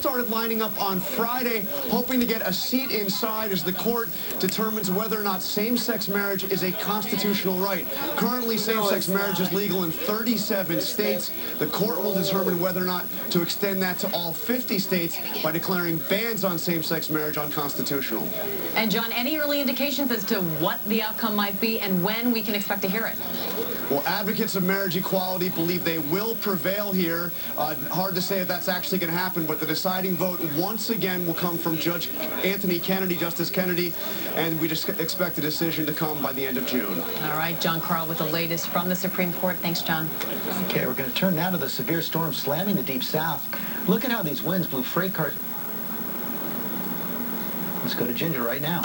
started lining up on Friday, hoping to get a seat inside as the court determines whether or not same-sex marriage is a constitutional right. Currently, same-sex marriage is legal in 37 states. The court will determine whether or not to extend that to all 50 states by declaring bans on same-sex marriage unconstitutional. And John, any early indications as to what the outcome might be and when we can expect to hear it? Well, advocates of marriage equality believe they will prevail here. Hard to say if that's actually going to happen, but the deciding vote once again will come from Judge Anthony Kennedy, Justice Kennedy, and we just expect a decision to come by the end of June. All right, John Carl with the latest from the Supreme Court. Thanks, John. Okay, we're going to turn now to the severe storm slamming the Deep South. Look at how these winds blew freight cars. Let's go to Ginger right now.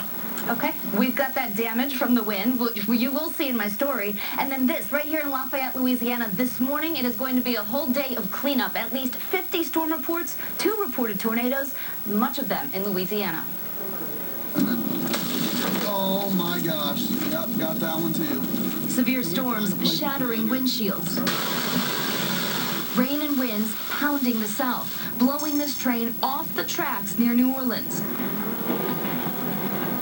Okay, we've got that damage from the wind, which you will see in my story. And then this, right here in Lafayette, Louisiana, this morning it is going to be a whole day of cleanup. At least 50 storm reports, 2 reported tornadoes, much of them in Louisiana. Oh my gosh, yep, got that one too. Severe storms shattering windshields. Rain and winds pounding the south, blowing this train off the tracks near New Orleans.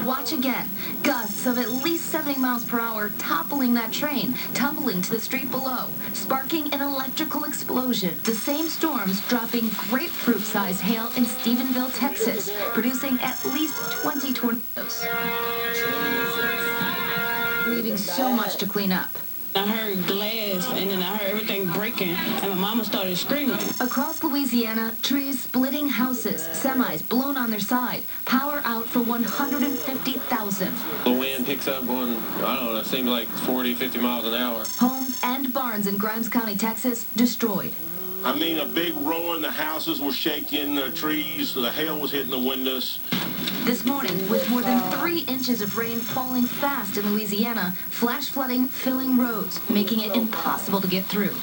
Watch again. Gusts of at least 70 miles per hour toppling that train, tumbling to the street below, sparking an electrical explosion. The same storms dropping grapefruit-sized hail in Stephenville, Texas, producing at least 20 tornadoes. Leaving so much to clean up. I heard glass, and then I heard everything breaking, and my mama started screaming. Across Louisiana, trees splitting houses, semis blown on their side, power out for 150,000. The wind picks up going, I don't know, it seems like 40, 50 miles an hour. Homes and barns in Grimes County, Texas, destroyed. I mean, a big roar, and the houses were shaking, the trees, the hail was hitting the windows. This morning, with more than 3 inches of rain falling fast in Louisiana, flash flooding filling roads, making it impossible to get through.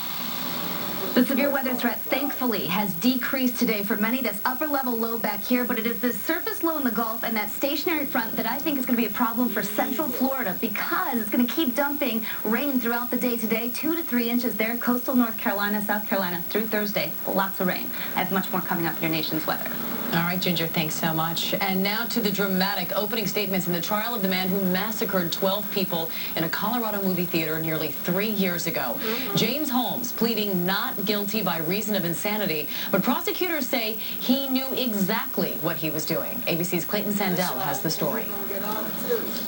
The severe weather threat, thankfully, has decreased today for many. This upper-level low back here, but it is the surface low in the Gulf and that stationary front that I think is going to be a problem for central Florida because it's going to keep dumping rain throughout the day today. 2 to 3 inches there, coastal North Carolina, South Carolina, through Thursday. Lots of rain. I have much more coming up in your nation's weather. All right, Ginger, thanks so much. And now to the dramatic opening statements in the trial of the man who massacred 12 people in a Colorado movie theater nearly 3 years ago. James Holmes pleading not guilty by reason of insanity, but prosecutors say he knew exactly what he was doing. ABC's Clayton Sandell has the story.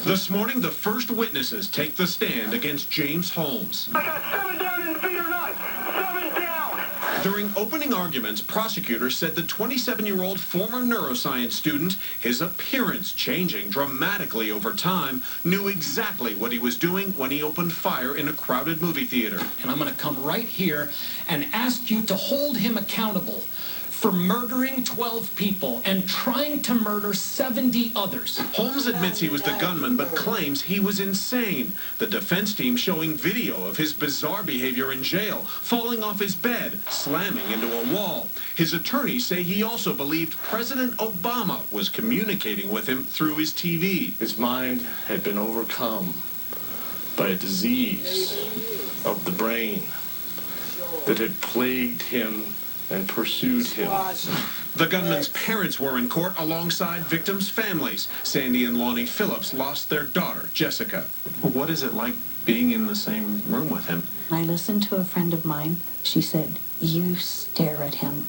This morning, the first witnesses take the stand against James Holmes. I got 7 down in the feet or not. 7 down. During opening arguments, prosecutors said the 27-year-old former neuroscience student, his appearance changing dramatically over time, knew exactly what he was doing when he opened fire in a crowded movie theater. And I'm going to come right here and ask you to hold him accountable for murdering 12 people and trying to murder 70 others. Holmes admits he was the gunman, but claims he was insane. The defense team showing video of his bizarre behavior in jail, falling off his bed, slamming into a wall. His attorneys say he also believed President Obama was communicating with him through his TV. His mind had been overcome by a disease of the brain that had plagued him and pursued him. The gunman's parents were in court alongside victims' families. Sandy and Lonnie Phillips lost their daughter, Jessica. What is it like being in the same room with him? I listened to a friend of mine. She said, you stare at him.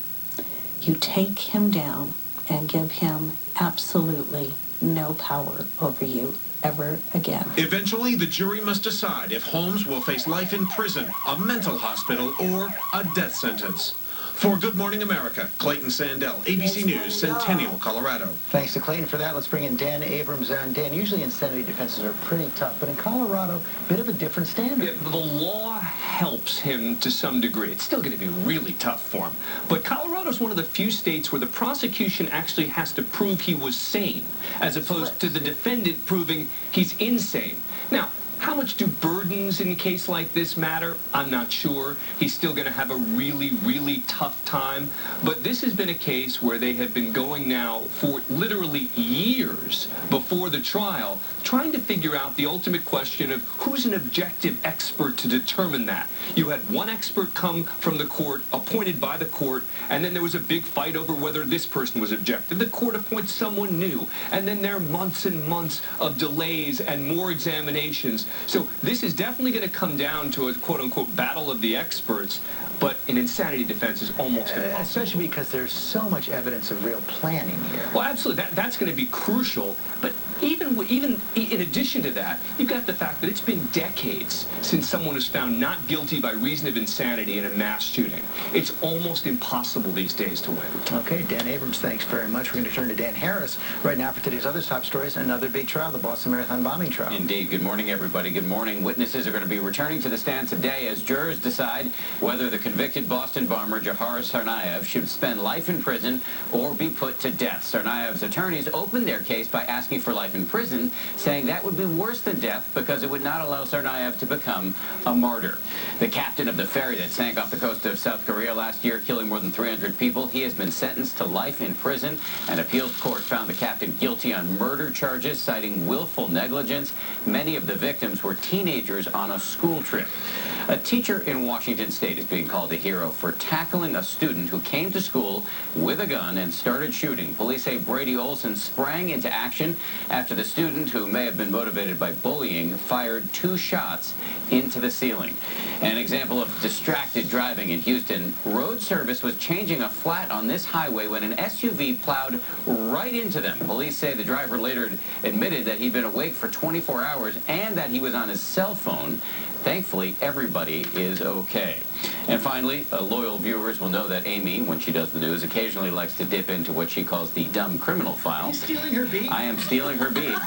You take him down and give him absolutely no power over you ever again. Eventually, the jury must decide if Holmes will face life in prison, a mental hospital, or a death sentence. For Good Morning America, Clayton Sandell, ABC News, Centennial, Colorado. Thanks to Clayton for that. Let's bring in Dan Abrams. And Dan, usually insanity defenses are pretty tough, but in Colorado, a bit of a different standard. Yeah, the law helps him to some degree. It's still going to be really tough for him. But Colorado's one of the few states where the prosecution actually has to prove he was sane, as opposed to the defendant proving he's insane. Now, How much do burdens in a case like this matter? I'm not sure. He's still going to have a really, really tough time. But this has been a case where they have been going now for literally years before the trial, trying to figure out the ultimate question of who's an objective expert to determine that. You had one expert come from the court, appointed by the court, and then there was a big fight over whether this person was objective. The court appoints someone new, and then there are months and months of delays and more examinations. So this is definitely going to come down to a quote-unquote battle of the experts, but an insanity defense is almost impossible. Especially because there's so much evidence of real planning here. Well, absolutely. That's going to be crucial. But even in addition to that, you've got the fact that it's been decades since someone was found not guilty by reason of insanity in a mass shooting. It's almost impossible these days to win. Okay, Dan Abrams, thanks very much. We're going to turn to Dan Harris right now for today's other top stories. Another big trial, the Boston Marathon bombing trial. Indeed. Good morning, everybody. Good morning. Witnesses are going to be returning to the stand today as jurors decide whether the convicted Boston bomber Jahar Tsarnaev should spend life in prison or be put to death. Tsarnaev's attorneys opened their case by asking for life in prison, saying that would be worse than death because it would not allow Tsarnaev to become a martyr. The captain of the ferry that sank off the coast of South Korea last year, killing more than 300 people, he has been sentenced to life in prison. An appeals court found the captain guilty on murder charges, citing willful negligence. Many of the victims were teenagers on a school trip. A teacher in Washington State is being called a hero for tackling a student who came to school with a gun and started shooting. Police say Brady Olson sprang into action after the student, who may have been motivated by bullying, fired 2 shots into the ceiling. An example of distracted driving in Houston. Road service was changing a flat on this highway when an SUV plowed right into them. Police say the driver later admitted that he'd been awake for 24 hours and that he was on his cell phone. Thankfully, everybody is okay. And finally, loyal viewers will know that Amy, when she does the news, occasionally likes to dip into what she calls the dumb criminal file. Are you stealing her beat? I am stealing her beat.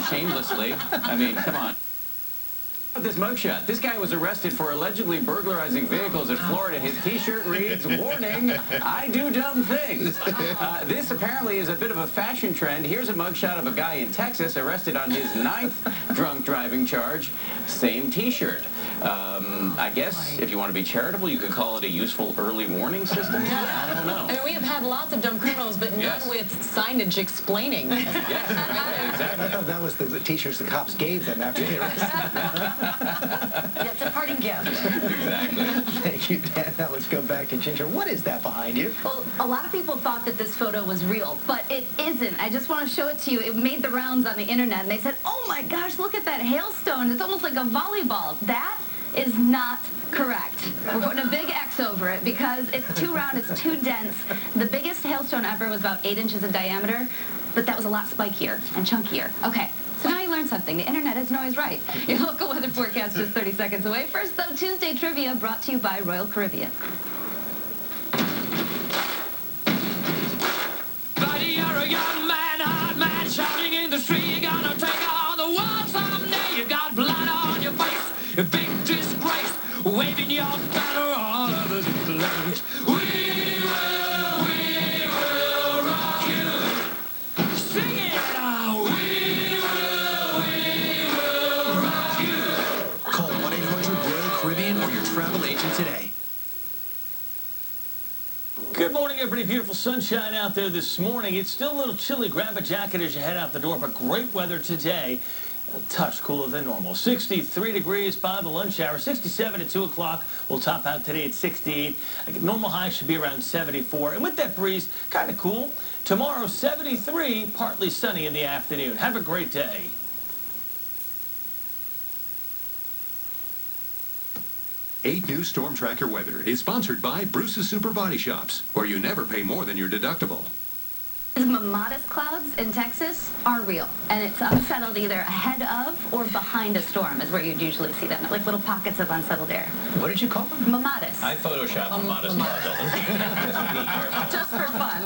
Shamelessly. I mean, come on. This mugshot. This guy was arrested for allegedly burglarizing vehicles in Florida. His T-shirt reads, "Warning, I do dumb things." This apparently is a bit of a fashion trend. Here's a mugshot of a guy in Texas arrested on his 9th drunk driving charge. Same T-shirt. I guess if you want to be charitable, you could call it a useful early warning system. Yeah. I don't know. I mean, we have had lots of dumb criminals, but none with signage explaining. Yes, exactly. I thought that was the T-shirts the cops gave them after they arrested them. Yeah, it's a parting gift. Exactly. Thank you, Dan. Now let's go back to Ginger. What is that behind you? Well, a lot of people thought that this photo was real, but it isn't. I just want to show it to you. It made the rounds on the internet, and they said, "Oh my gosh, look at that hailstone. It's almost like a volleyball." That is not correct. We're putting a big X over it because it's too round, it's too dense. The biggest hailstone ever was about 8 inches in diameter, but that was a lot spikier and chunkier. Okay. So now you learned something. The internet isn't always right. Your local weather forecast is 30 seconds away. First, though, Tuesday trivia brought to you by Royal Caribbean. Buddy, you're a young man, hard man, shouting in the street. You're gonna take on the world someday. You got blood on your face, a big disgrace, waving your banner all over the place. We will rock you. Sing it now. Call 1-800-ROYAL-CARIBBEAN or your travel agent today. Good morning, everybody. Beautiful sunshine out there this morning. It's still a little chilly. Grab a jacket as you head out the door, but great weather today. A touch cooler than normal. 63 degrees by the lunch hour. 67 at 2 o'clock. We'll top out today at 68. Normal high should be around 74. And with that breeze, kind of cool. Tomorrow, 73, partly sunny in the afternoon. Have a great day. Eight News Storm Tracker Weather is sponsored by Bruce's Super Body Shops, where you never pay more than your deductible. Modest clouds in Texas are real, and it's unsettled either ahead of or behind a storm is where you'd usually see them, like little pockets of unsettled air. What did you call them? Modest. I photoshopped a modest clouds all the time. Just for fun.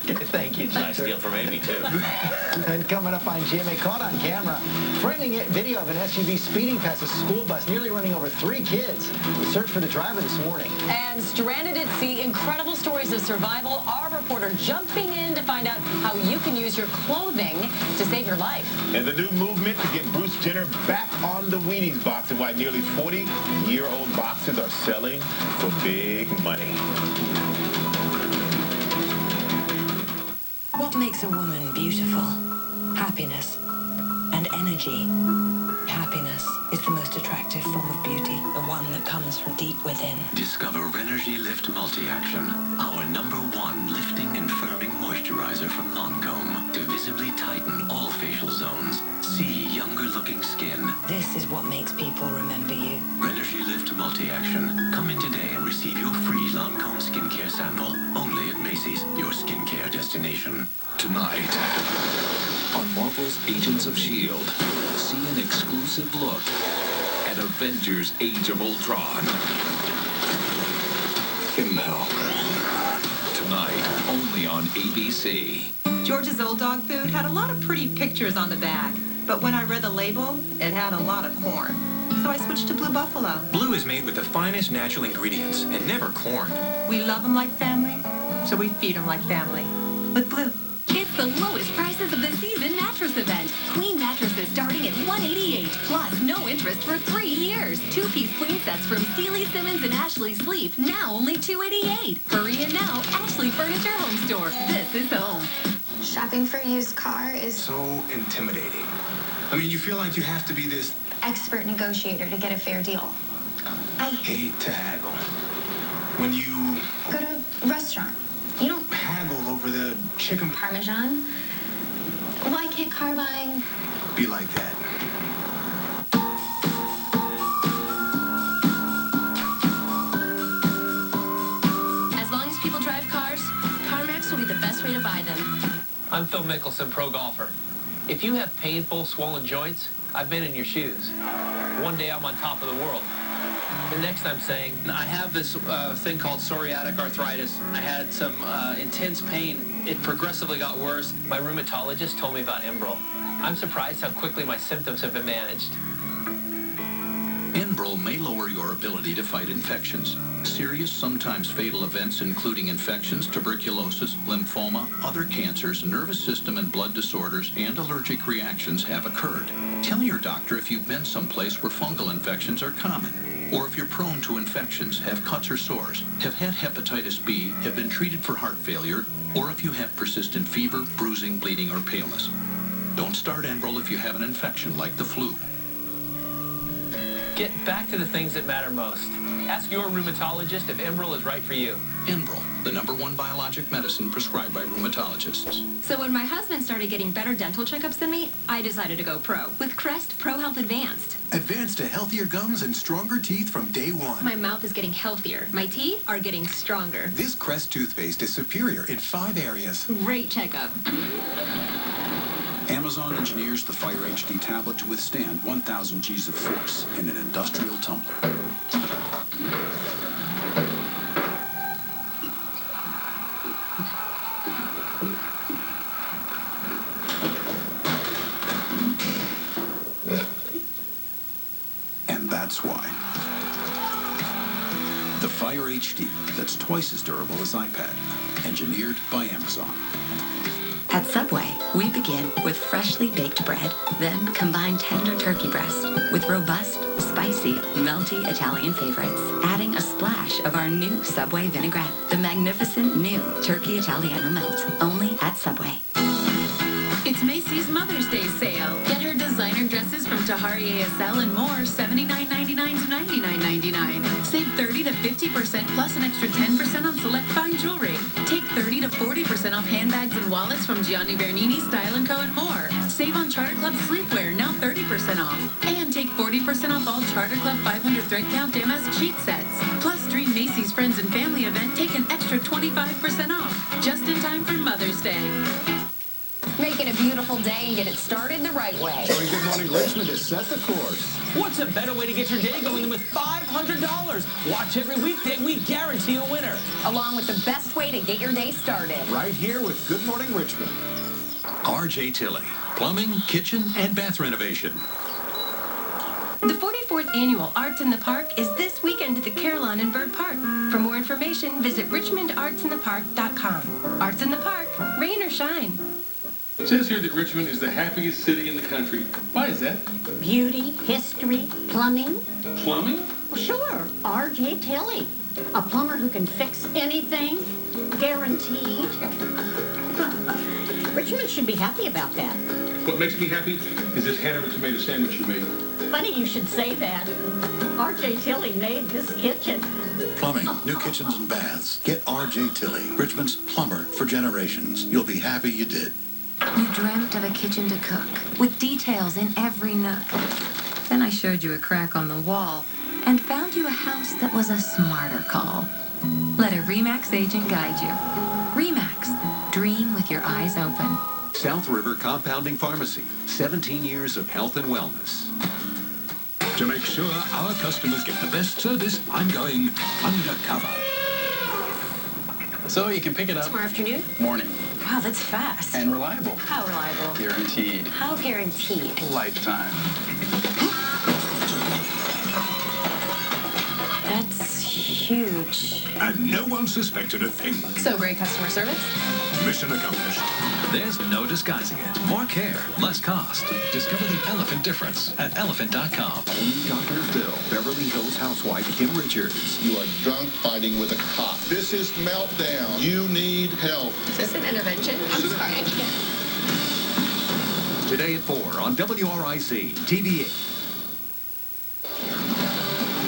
Okay, thank you, Nice deal for Amy, too. And coming up on GMA, caught on camera, framing it, video of an SUV speeding past a school bus, nearly running over 3 kids. We searched for the driver this morning. And stranded at sea, incredible stories of survival. Our reporter jumping in to find out how you can use your clothing to save your life. And the new movement to get Bruce Jenner back on the Wheaties box and why nearly 40-year-old boxes are selling for big money. What makes a woman beautiful? Happiness and energy. Happiness is the most attractive form of beauty, the one that comes from deep within. Discover Energy Lift Multi-Action, our #1 lifting and firming moisturizer from Lancome to visibly tighten all facial zones. See younger-looking skin. This is what makes people remember you. Energy Lift Multi-Action. Come in today and receive your free Lancome skincare sample. Only at Macy's, your skincare destination. Tonight, on Marvel's Agents of S.H.I.E.L.D., see an exclusive look at Avengers Age of Ultron. Give him hell. Tonight, only on ABC. George's Old Dog Food had a lot of pretty pictures on the bag, but when I read the label, it had a lot of corn. So I switched to Blue Buffalo. Blue is made with the finest natural ingredients and never corn. We love them like family, so we feed them like family. With Blue. It's the lowest prices of the season mattress event. Queen mattresses starting at $188, plus no interest for 3 years. 2-piece queen sets from Steely Simmons and Ashley Sleep, now only $288. Hurry in now, Ashley Furniture Home Store. This is home. Shopping for a used car is So intimidating. I mean, you feel like you have to be this expert negotiator to get a fair deal. I hate to haggle. When you go to a restaurant. You don't haggle over the chicken Parmesan. Why can't car buying be like that? As long as people drive cars, CarMax will be the best way to buy them. I'm Phil Mickelson, pro golfer. If you have painful, swollen joints, I've been in your shoes. One day I'm on top of the world. The next I'm saying, I have this thing called psoriatic arthritis. I had some intense pain. It progressively got worse. My rheumatologist told me about Enbrel. I'm surprised how quickly my symptoms have been managed. Enbrel may lower your ability to fight infections. Serious, sometimes fatal events including infections, tuberculosis, lymphoma, other cancers, nervous system and blood disorders, and allergic reactions have occurred. Tell your doctor if you've been someplace where fungal infections are common, or if you're prone to infections, have cuts or sores, have had hepatitis B, have been treated for heart failure, or if you have persistent fever, bruising, bleeding, or paleness. Don't start Enbrel if you have an infection like the flu. Get back to the things that matter most. Ask your rheumatologist if Enbrel is right for you. Enbrel, the #1 biologic medicine prescribed by rheumatologists. So when my husband started getting better dental checkups than me, I decided to go pro with Crest Pro Health Advanced. Advanced to healthier gums and stronger teeth from day one. My mouth is getting healthier. My teeth are getting stronger. This Crest toothpaste is superior in 5 areas. Great checkup. Amazon engineers the Fire HD tablet to withstand 1,000 G's of force in an industrial tumbler. And that's why. The Fire HD, that's twice as durable as iPad, engineered by Amazon. At Subway, we begin with freshly baked bread, then combine tender turkey breast with robust, spicy, melty Italian favorites, adding a splash of our new Subway vinaigrette, the magnificent new Turkey Italiano melt, only at Subway. It's Macy's Mother's Day sale. Get her designer dresses from Tahari ASL and more, $79.99 to $99.99. Save 30 to 50% plus an extra 10% on select fine jewelry. Take 30 to 40% off handbags and wallets from Gianni Bernini, Style & Co. and more. Save on Charter Club sleepwear, now 30% off. And take 40% off all Charter Club 500 thread count damask sheet sets. Plus, dream Macy's Friends and Family event, take an extra 25% off. Just in time for Mother's Day. Make it a beautiful day and get it started the right way. Showing Good Morning Richmond to set the course. What's a better way to get your day going than with $500? Watch every weekday. We guarantee a winner. Along with the best way to get your day started. Right here with Good Morning Richmond. R.J. Tilley, plumbing, kitchen, and bath renovation. The 44th Annual Arts in the Park is this weekend at the Carillon in Bird Park. For more information, visit richmondartsinthepark.com. Arts in the Park, rain or shine. It says here that Richmond is the happiest city in the country. Why is that? Beauty, history, plumbing. Plumbing? Well, sure, R.J. Tilley. A plumber who can fix anything, guaranteed. Richmond should be happy about that. What makes me happy is this Hanover tomato sandwich you made. Funny you should say that. R.J. Tilley made this kitchen. Plumbing, new kitchens and baths. Get R.J. Tilley, Richmond's plumber for generations. You'll be happy you did. You dreamt of a kitchen to cook, with details in every nook. Then I showed you a crack on the wall, and found you a house that was a smarter call. Let a RE/MAX agent guide you. RE/MAX, dream with your eyes open. South River Compounding Pharmacy, 17 years of health and wellness. To make sure our customers get the best service, I'm going undercover. So you can pick it up. Tomorrow afternoon? Morning. Wow, that's fast. And reliable. How reliable? Guaranteed. How guaranteed? Lifetime. That's huge. And no one suspected a thing. So great customer service? Mission accomplished. There's no disguising it. More care, less cost. Discover the elephant difference at elephant.com. Dr. Phil, Beverly Hills housewife Kim Richards. You are drunk fighting with a cop. This is meltdown. You need help. Is this an intervention? I'm sorry, I can't. Today at 4 on WRIC TV8.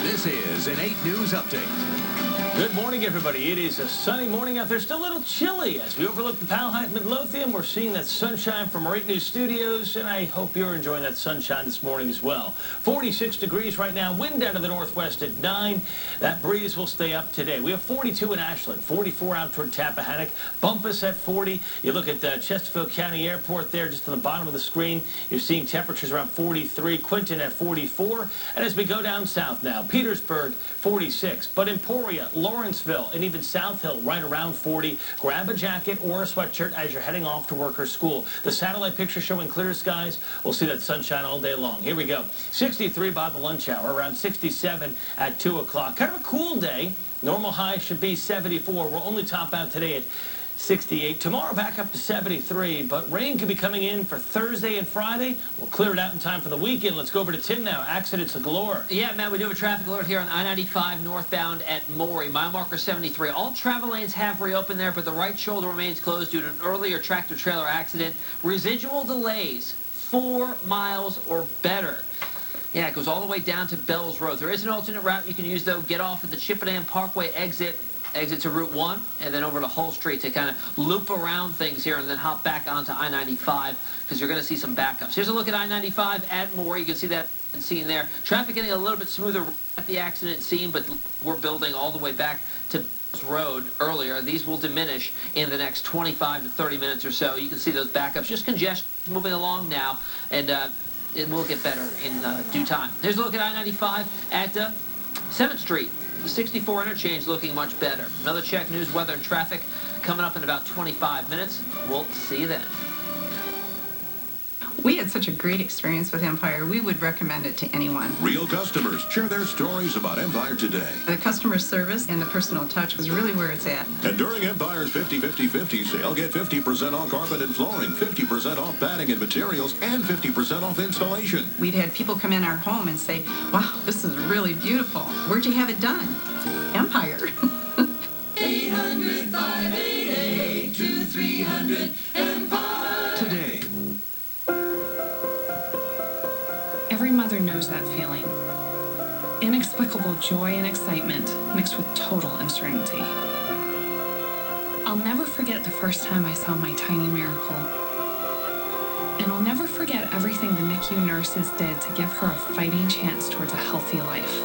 This is an 8 News Update. Good morning, everybody. It is a sunny morning out there. Still a little chilly as we overlook the Powhite Midlothian. We're seeing that sunshine from our 8 News studios, and I hope you're enjoying that sunshine this morning as well. 46 degrees right now. Wind out of the northwest at 9. That breeze will stay up today. We have 42 in Ashland, 44 out toward Tappahannock, Bumpus at 40. You look at Chesterfield County Airport there just on the bottom of the screen. You're seeing temperatures around 43, Quinton at 44. And as we go down south now, Petersburg, 46. But Emporia, Lawrenceville, and even South Hill right around 40. Grab a jacket or a sweatshirt as you're heading off to work or school. The satellite picture showing clear skies. We'll see that sunshine all day long. Here we go. 63 by the lunch hour, around 67 at 2 o'clock. Kind of a cool day. Normal high should be 74. We'll only top out today at 68. Tomorrow back up to 73, but rain could be coming in for Thursday and Friday. We'll clear it out in time for the weekend. Let's go over to Tim now. Accidents galore. Yeah, Matt, we do have a traffic alert here on I-95 northbound at Maury. Mile marker 73. All travel lanes have reopened there, but the right shoulder remains closed due to an earlier tractor-trailer accident. Residual delays, 4 miles or better. Yeah, it goes all the way down to Bells Road. There is an alternate route you can use, though. Get off at the Chippenham Parkway exit to Route 1, and then over to Hull Street to kind of loop around things here and then hop back onto I-95 because you're going to see some backups. Here's a look at I-95 at Moore. You can see that scene there. Traffic getting a little bit smoother at the accident scene, but we're building all the way back to Road earlier. These will diminish in the next 25 to 30 minutes or so. You can see those backups. Just congestion moving along now, and it will get better in due time. Here's a look at I-95 at 7th Street. The 64 interchange looking much better. Another check, news, weather, and traffic coming up in about 25 minutes. We'll see you then. We had such a great experience with Empire. We would recommend it to anyone. Real customers share their stories about Empire today. The customer service and the personal touch was really where it's at. And during Empire's 50-50-50 sale, get 50% off carpet and flooring, 50% off padding and materials, and 50% off installation. We'd had people come in our home and say, wow, this is really beautiful. Where'd you have it done? Empire. 800-588-2300 Empire. Today. Every mother knows that feeling. Inexplicable joy and excitement mixed with total uncertainty. I'll never forget the first time I saw my tiny miracle. And I'll never forget everything the NICU nurses did to give her a fighting chance towards a healthy life.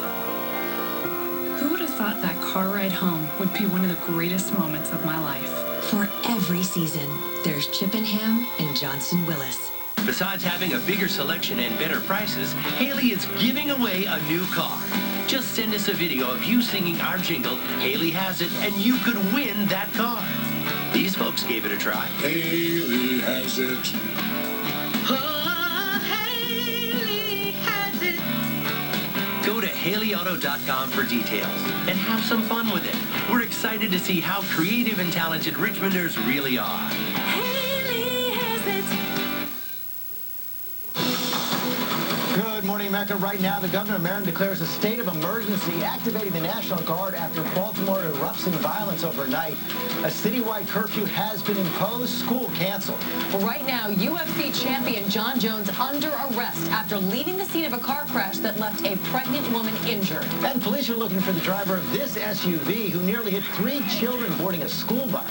Who would have thought that car ride home would be one of the greatest moments of my life? For every season, there's Chippenham and Johnson Willis. Besides having a bigger selection and better prices, Haley is giving away a new car. Just send us a video of you singing our jingle, Haley Has It, and you could win that car. These folks gave it a try. Haley has it. Go to HaleyAuto.com for details and have some fun with it. We're excited to see how creative and talented Richmonders really are. Haley has it. Good morning, America. Right now, the governor of Maryland declares a state of emergency, activating the National Guard after Baltimore erupts in violence overnight. A citywide curfew has been imposed. School canceled. Well, right now, UFC champion John Jones under arrest after leaving the scene of a car crash that left a pregnant woman injured. And police are looking for the driver of this SUV who nearly hit 3 children boarding a school bus.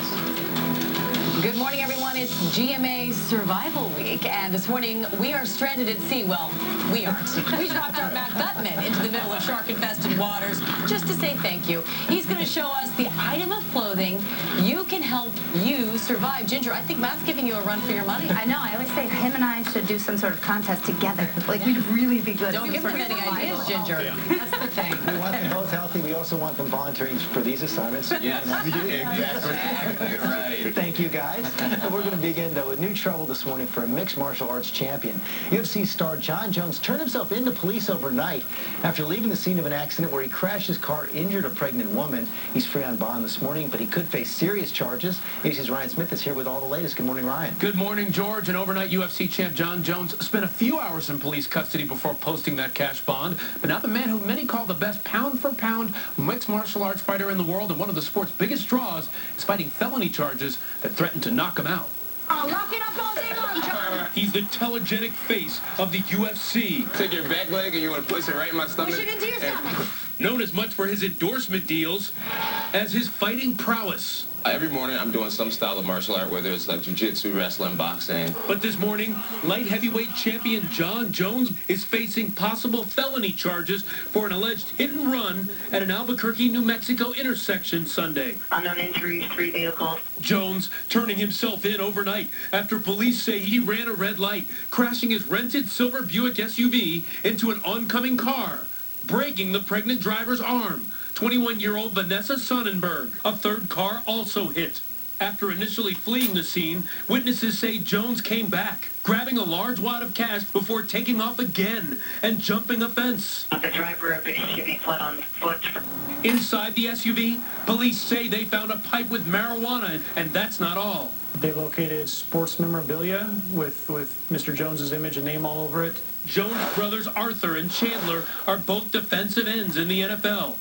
Good morning, everyone. It's GMA Survival Week, and this morning we are stranded at sea. Well, we aren't. We dropped our Mac Gutman into the middle of shark-infested waters just to say thank you. He's going to show us the item of clothing you can help you survive. Ginger, I think Matt's giving you a run for your money. I know. I always say him and I should do some sort of contest together. Like, we'd really be good. Don't give them any ideas, Ginger. Yeah. That's the thing. We want them both healthy. We also want them volunteering for these assignments. Yes, exactly. Right. Thank you, guys. We're going to begin, though, with new trouble this morning for a mixed martial arts champion. UFC star John Jones turned himself into police overnight after leaving the scene of an accident where he crashed his car, injured a pregnant woman. He's free on bond this morning, but he could face serious charges. ABC's Ryan Smith is here with all the latest. Good morning, Ryan. Good morning, George. An overnight UFC champ John Jones spent a few hours in police custody before posting that cash bond. But now the man who many call the best pound-for-pound mixed martial arts fighter in the world and one of the sport's biggest draws is fighting felony charges that threaten to knock him out. I'll lock it up all day long, John. He's the telegenic face of the UFC. Take your back leg and you want to place it right in my stomach. Push it into your stomach. Known as much for his endorsement deals as his fighting prowess. Every morning I'm doing some style of martial art, whether it's like jiu-jitsu, wrestling, boxing. But this morning, light heavyweight champion John Jones is facing possible felony charges for an alleged hit and run at an Albuquerque, New Mexico intersection Sunday. Unknown injuries, 3 vehicles. Jones turning himself in overnight after police say he ran a red light, crashing his rented silver Buick SUV into an oncoming car, breaking the pregnant driver's arm. 21-year-old Vanessa Sonnenberg. A third car also hit. After initially fleeing the scene, witnesses say Jones came back, grabbing a large wad of cash before taking off again and jumping a fence. The driver of the SUV fled on foot. Inside the SUV, police say they found a pipe with marijuana, and that's not all. They located sports memorabilia with Mr. Jones's image and name all over it. Jones' brothers Arthur and Chandler are both defensive ends in the NFL.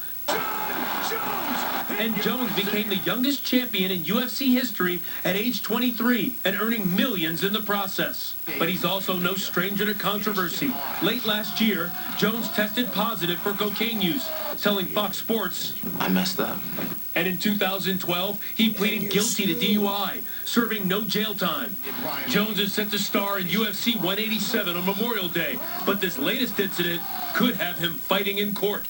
And Jones became the youngest champion in UFC history at age 23 and earning millions in the process. But he's also no stranger to controversy. Late last year, Jones tested positive for cocaine use, telling Fox Sports, "I messed up." And in 2012, he pleaded guilty to DUI, serving no jail time. Jones is set to star in UFC 187 on Memorial Day, but this latest incident could have him fighting in court.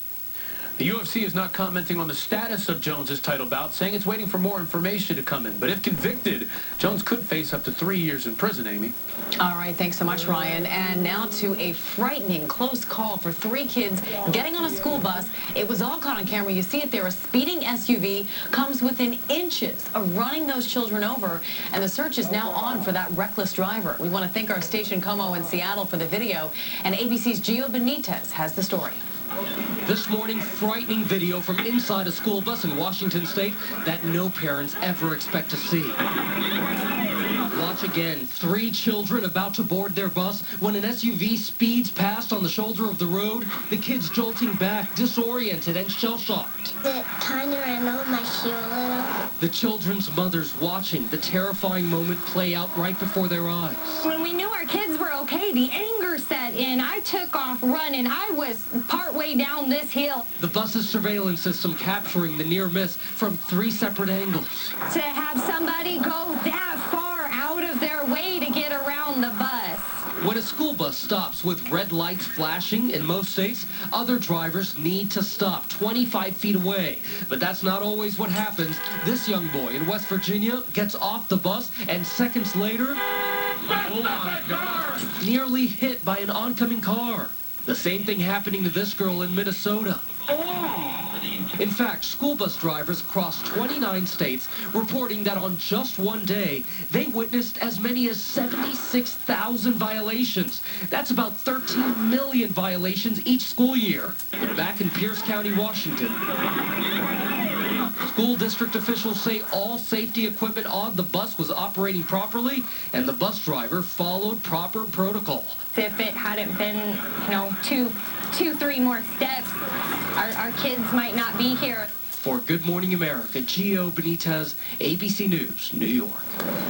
The UFC is not commenting on the status of Jones's title bout, saying it's waiting for more information to come in. But if convicted, Jones could face up to 3 years in prison, Amy. All right, thanks so much, Ryan. And now to a frightening close call for 3 kids getting on a school bus. It was all caught on camera. You see it there. A speeding SUV comes within inches of running those children over, and the search is now on for that reckless driver. We want to thank our station Como in Seattle for the video, and ABC's Gio Benitez has the story. This morning, frightening video from inside a school bus in Washington State that no parents ever expect to see. Watch again. 3 children about to board their bus when an SUV speeds past on the shoulder of the road. The kids jolting back, disoriented and shell-shocked. It kind of ran over my shoe a little. The children's mothers watching the terrifying moment play out right before their eyes. When we knew our kids were okay, the anger set in. I took off running. I was partway down this hill. The bus's surveillance system capturing the near miss from 3 separate angles. To have somebody go that far out of their way to get around the bus. When a school bus stops with red lights flashing in most states, other drivers need to stop 25 feet away. But that's not always what happens. This young boy in West Virginia gets off the bus and seconds later, oh my God, nearly hit by an oncoming car. The same thing happening to this girl in Minnesota. In fact, school bus drivers across 29 states reporting that on just one day, they witnessed as many as 76,000 violations. That's about 13 million violations each school year. Back in Pierce County, Washington, school district officials say all safety equipment on the bus was operating properly, and the bus driver followed proper protocol. If it hadn't been, three more steps, our kids might not be here. For Good Morning America, Gio Benitez, ABC News, New York.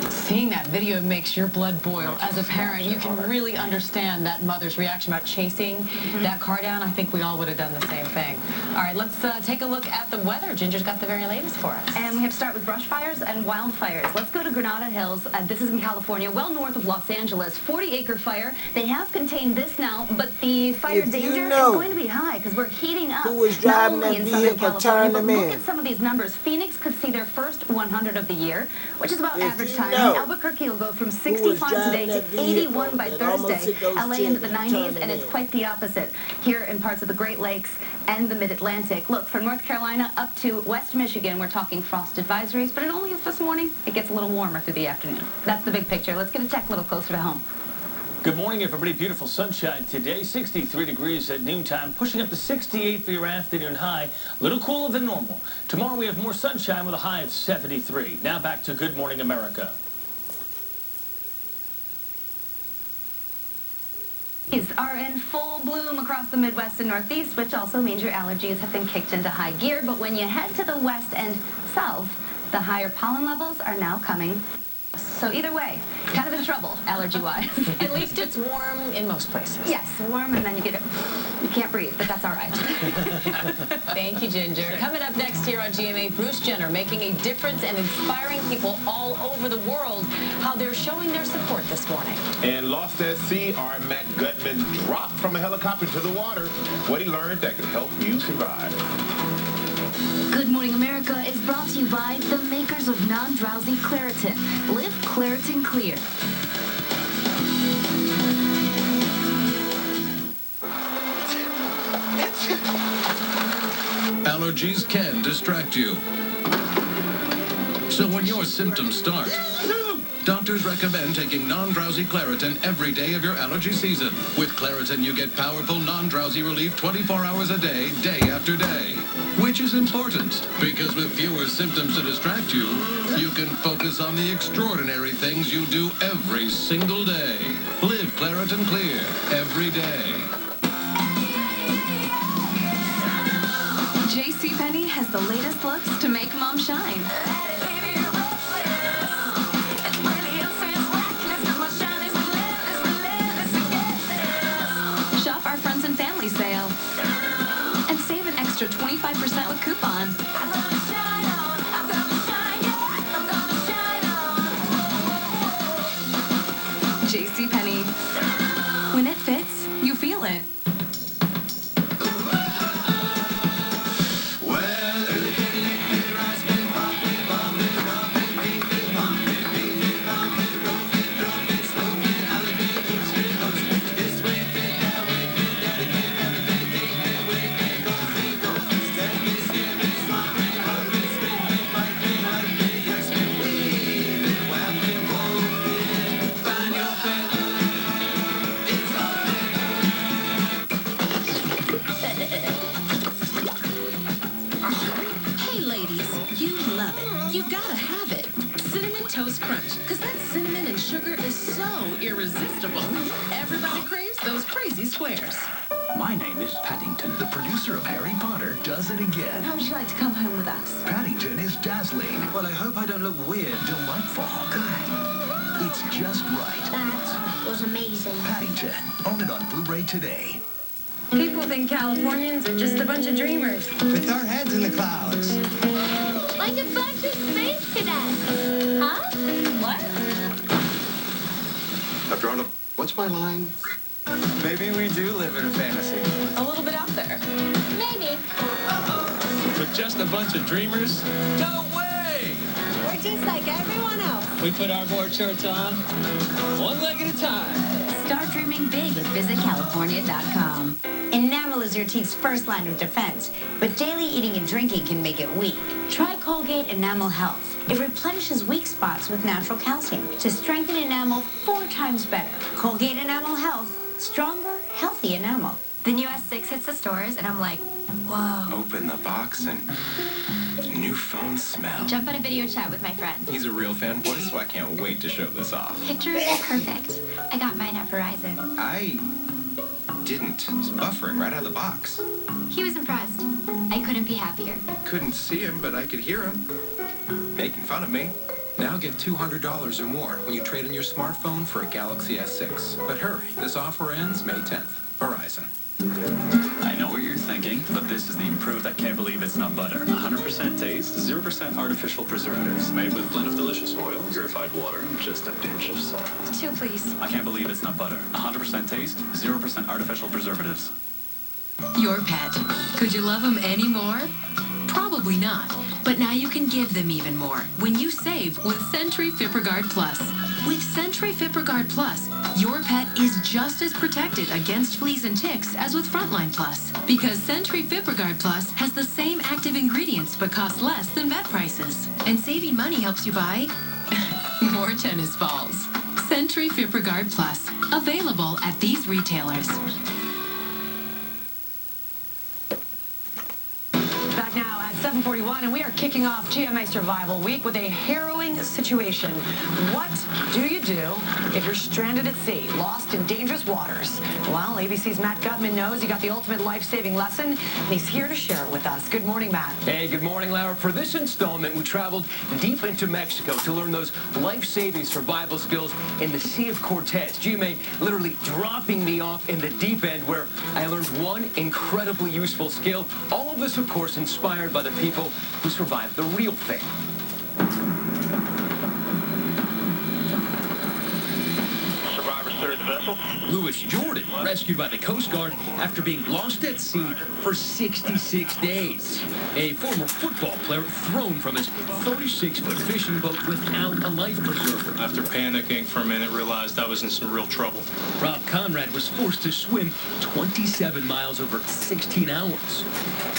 Seeing that video makes your blood boil. As a parent, you can really understand that mother's reaction about chasing that car down. I think we all would have done the same thing. All right, let's take a look at the weather. Ginger's got the very latest for us. And we have to start with brush fires and wildfires. Let's go to Granada Hills. This is in California, well north of Los Angeles. 40-acre fire. They have contained this now, but the fire danger is going to be high because we're heating up. Who was driving not only that in Southern vehicle, California, turn but them look in. at some of these numbers. Phoenix could see their first 100 of the year, which is about average time. Albuquerque will go from 65 today to 81 by Thursday. LA into the 90s, and it's quite the opposite here in parts of the Great Lakes and the Mid-Atlantic. Look, from North Carolina up to West Michigan, we're talking frost advisories, but it only is this morning. It gets a little warmer through the afternoon. That's the big picture. Let's get a check a little closer to home. Good morning, everybody. Beautiful sunshine today. 63 degrees at noontime, pushing up to 68 for your afternoon high. A little cooler than normal. Tomorrow we have more sunshine with a high of 73. Now back to Good Morning America. Are in full bloom across the Midwest and Northeast, which also means your allergies have been kicked into high gear. But when you head to the west and south, the higher pollen levels are now coming. So either way, kind of in trouble, allergy-wise. At least it's warm in most places. Yes, warm, and then you can't breathe, but that's all right. Thank you, Ginger. Sure. Coming up next here on GMA, Bruce Jenner making a difference and inspiring people all over the world how they're showing their support this morning. And lost at sea, our Matt Gutman dropped from a helicopter to the water. What he learned that could help you survive. Good Morning America is brought to you by the makers of non-drowsy Claritin. Live Claritin Clear. Allergies can distract you. So when your symptoms start, doctors recommend taking non-drowsy Claritin every day of your allergy season. With Claritin, you get powerful non-drowsy relief 24 hours a day, day after day. Which is important, because with fewer symptoms to distract you, you can focus on the extraordinary things you do every single day. Live Claritin Clear every day. JCPenney has the latest looks to make mom shine. Shop our friends and family sale and save an extra 25% with coupon. JCPenney. When it fits, you feel it. You've got to have it. Cinnamon Toast Crunch, because that cinnamon and sugar is so irresistible. Everybody craves those crazy squares. My name is Paddington. The producer of Harry Potter does it again. How would you like to come home with us? Paddington is dazzling. Well, I hope I don't look weird. Delightful. Good. It's just right. That was amazing. Paddington. Own it on Blu-ray today. People think Californians are just a bunch of dreamers. With our heads in the clouds. Like a bunch of space cadets. Huh? What? After all, What's my line? Maybe we do live in a fantasy. A little bit out there. Maybe. With just a bunch of dreamers? No way! We're just like everyone else. We put our board shorts on, one leg at a time. Start dreaming big at visitcalifornia.com. Enamel is your teeth's first line of defense, but daily eating and drinking can make it weak. Try Colgate Enamel Health. It replenishes weak spots with natural calcium to strengthen enamel 4 times better. Colgate Enamel Health. Stronger, healthy enamel. The new S6 hits the stores, and I'm like, whoa. Open the box and new phone smell. Jump on a video chat with my friend. He's a real fanboy, so I can't wait to show this off. Picture is perfect. I got mine at Verizon. I didn't. It's buffering right out of the box. He was impressed. I couldn't be happier. Couldn't see him, but I could hear him. Making fun of me. Now get $200 or more when you trade in your smartphone for a Galaxy S6. But hurry, this offer ends May 10th. Verizon. I know what you're thinking, but this is the improved I can't believe it's not butter. 100% taste, 0% artificial preservatives. Made with a blend of delicious oil, purified water, and just a pinch of salt. 2, please. I can't believe it's not butter. 100% taste, 0% artificial preservatives. Your pet. Could you love them any more? Probably not. But now you can give them even more when you save with Sentry FiberGuard Plus. With Sentry FiberGuard Plus, your pet is just as protected against fleas and ticks as with Frontline Plus. Because Sentry FiberGuard Plus has the same active ingredients but costs less than vet prices. And saving money helps you buy more tennis balls. Sentry FiberGuard Plus. Available at these retailers. Back now at 7:41, and we are kicking off GMA Survival Week with a harrowing situation. What do you do if you're stranded at sea, lost in dangerous waters? Well, ABC's Matt Gutman knows he got the ultimate life-saving lesson, and he's here to share it with us. Good morning, Matt. Hey, good morning, Lara. For this installment, we traveled deep into Mexico to learn those life-saving survival skills in the Sea of Cortez. GMA literally dropping me off in the deep end where I learned one incredibly useful skill. All of this, of course, inspired by the people who survived the real thing. Survivor third vessel. Louis Jordan, rescued by the Coast Guard after being lost at sea for 66 days. A former football player thrown from his 36-foot fishing boat without a life preserver. After panicking for a minute, realized I was in some real trouble. Rob Conrad was forced to swim 27 miles over 16 hours.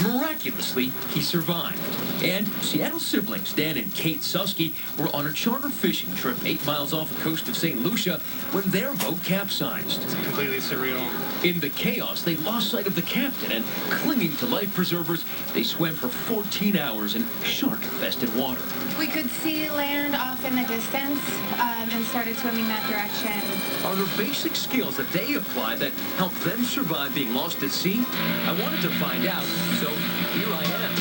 Miraculously, he survived. And Seattle siblings Dan and Kate Susky were on a charter fishing trip 8 miles off the coast of St. Lucia when their boat capsized. It's completely surreal. In the chaos, they lost sight of the captain, and clinging to life preservers, they swam for 14 hours in shark-infested water. We could see land off in the distance and started swimming that direction. Are there basic skills that they apply that help them survive being lost at sea? I wanted to find out, so here I am.